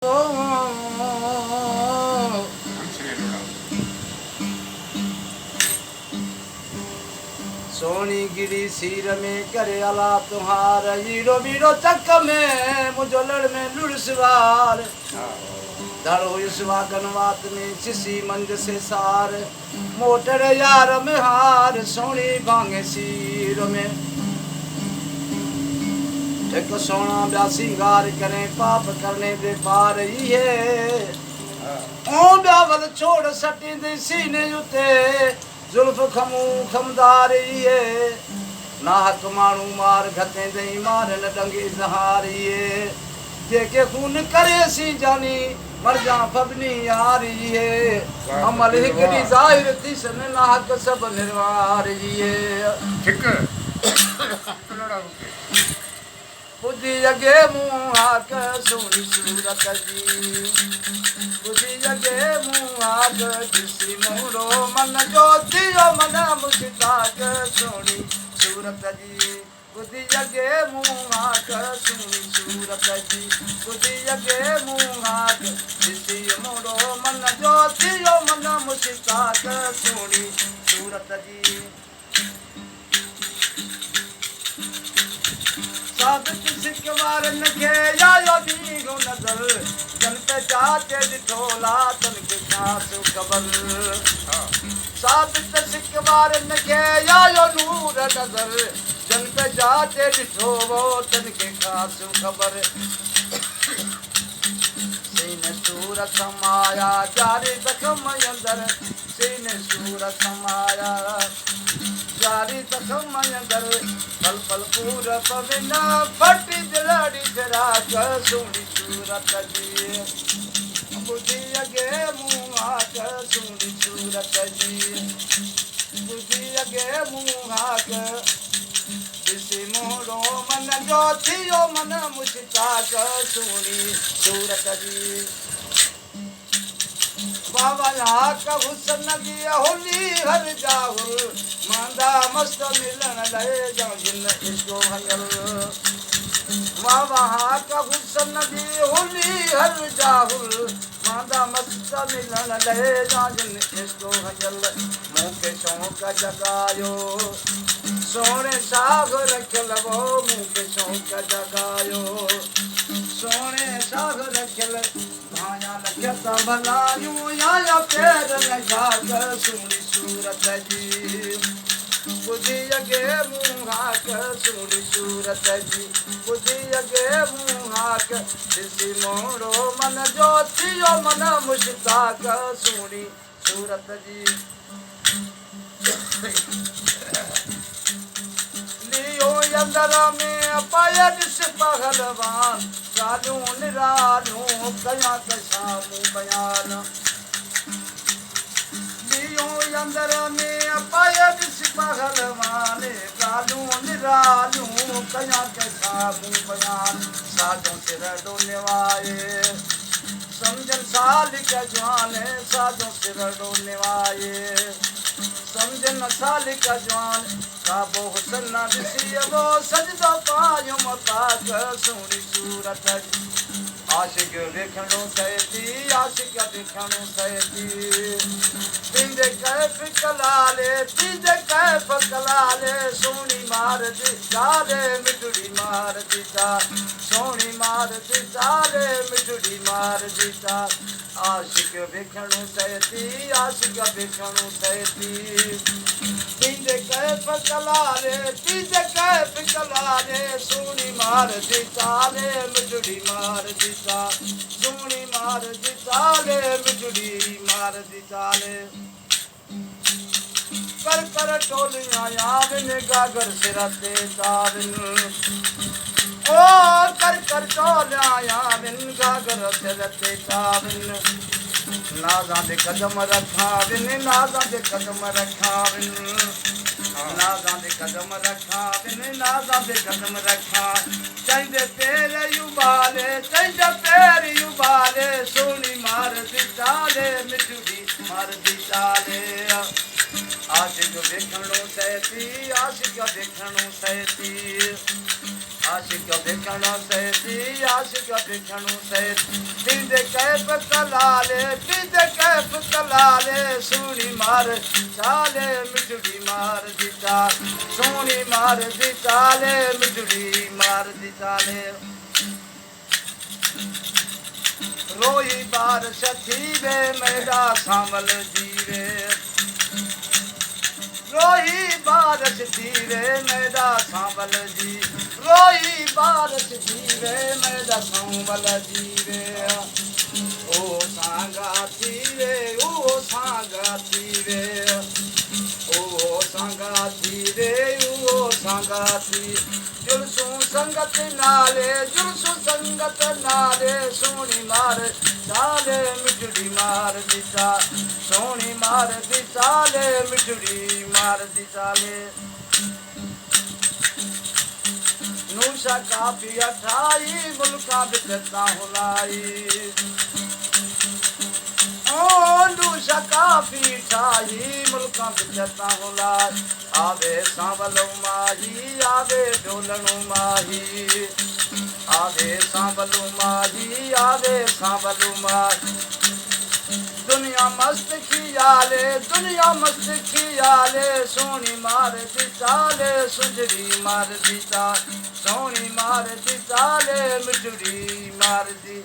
Sony गिरी सिर में करे अला तुम्हार हीरो बीरो चक में मुझो लड़ में लुड़ सवार धड़ो सुहागन वात में चिसी मंज से सार मोटर यार में हार सोनी भांगे सिर में एक सोना ब्या सिंगार करे पाप करने दे पार ये ओ ब्यावल छोड़ सटी दे सीने उते जुल्फ खमू खमदार ये नाहक मानू मार घते दई मार न डंगी जहार ये देखे खून करे सी जानी मर जा फबनी यार ये अमल हिकड़ी जाहिर थी सन नाहक सब निर्वार ये ठीक बुद्धि जगे मुँह आक सोनी सूरत जी बुद्धि जगे मुँह आक जिसी मोरो मन ज्योतियो मन मुस्ताक सोनी सूरत जी बुद्धि जगे मुँह आक सोनी सूरत जी बुद्धि जगे मुँह आक जिसी मोरो मन ज्योतियो मन मुस्ताक सोनी सूरत जी साबित सिकवार नखे यायो दीगो नजर जन पे जाते दिठोला तन के खासु खबर साबित सिकवार नखे यायो नूर नजर जन पे जाते दिठोवो तन के खासु खबर सीने सूरत समाया जारी जखम अंदर सीने सूरत समाया जारी जखम अंदर पल पल पूरा पविना फटी दिलाड़ी फिराक सुनी सूरत जी बुद्धि अगे मुँह आक सुनी सूरत जी बुद्धि अगे मुँह आक दिसी मोरो मन ज्योतियो मन मुस्ताक सुनी सूरत जी बाबा लाक हुसन दी होली हर जाहुल मांदा मस्त मिलन लहे जिन इसको हंगल बाबा हाक हुसन दी होली हर जाहुल मांदा मस्त मिलन लहे जिन इसको हंगल मुखे शौक जगायो सोने साग रख लवो मुखे शौक जगायो सोने साग रख ल माया लखता भलायू या पैर लगाक सुनी सूरत जी बुद्धि अगे मुँह आक सुनी सूरत जी बुद्धि अगे मुँह आक दिसी मोरो मन ज्योतियो मन मुस्ताक सुनी सूरत जी लियो अंदर में पाया दिस पहलवान रालू निरालू कया कशामू बयान लियो अंदर में पाया दिस पहलवान रालू निरालू कया कशामू बयान साजों से रडो निवाए समझन साल का जवान साजों से रडो निवाए समझन साल का जवान काबो हुसन न दिसी वो सजदो पायो मताक सुनी सूरत आशिक देखणो सैती आशिक देखणो सैती तिंदे कैफ कलाले तिंदे कैफ कलाले सोनी मार दी जाले मिठड़ी मार दीता सोनी मार दी जाले मिठड़ी मार दीता आशिक देखणो सैती आशिक देखणो सैती तिंदे कैफ कलाले तिंदे कैफ कलाले सोनी मार दी जाले मिठड़ी मार दीता सोनी मार दी जाले मिठड़ी मार दी जाले कर कर टोलियां याविन गागर सिरते ताविन ओ कर टोलियां याविन गागर सिरते ताविन नाज़ां दे कदम रखाविन नाज़ां दे कदम रखाविन नाज़ां दे कदम रखाविन नाज़ां दे कदम रखा चंदे पैर युबाले चंदे पैर युबाले सोनी मार दी चाले मिठड़ी मार दी चाले आशिक देखणो सैती आशिक देखणो सैती आशिक भिखणो सैदी आशिक भिखणो सैदी दीद कैफ कलाले दीद कैफ कलाले सोनी मार चाले मिठड़ी मार दी चाल सोनी मार दी चाले मिठड़ी मार दी चाले रोई बार सथी वे मेरा सांवल जीवे रोई बारश धीरे मेरा सांवल जी रोई बारश धीरे मेरा सांवल जीवे ओ सांगा धीरे ओ सांगा धीरे ओ सांगा धीरे ओ सांगा धीरे जुलसू संगत नाले जुलसू संगत नाले सोनी मार चाले मिठड़ी मार दी चाल सोनी मार दी चाले मिठड़ी मार दी चाले नूशा काफी अठाई मुल्का बिकता हुलाई ओ नूशा काफी ठाई मुल्का बिकता हुलाई आवे सांवलो माही आवे ढोलनो माही आवे सांवलो माही आवे सांवलो माही दुनिया मस्त खियाले सोनी मार दी चाले सुंदरी मार दी चाल सोनी मार दी चाले मिठड़ी मार दी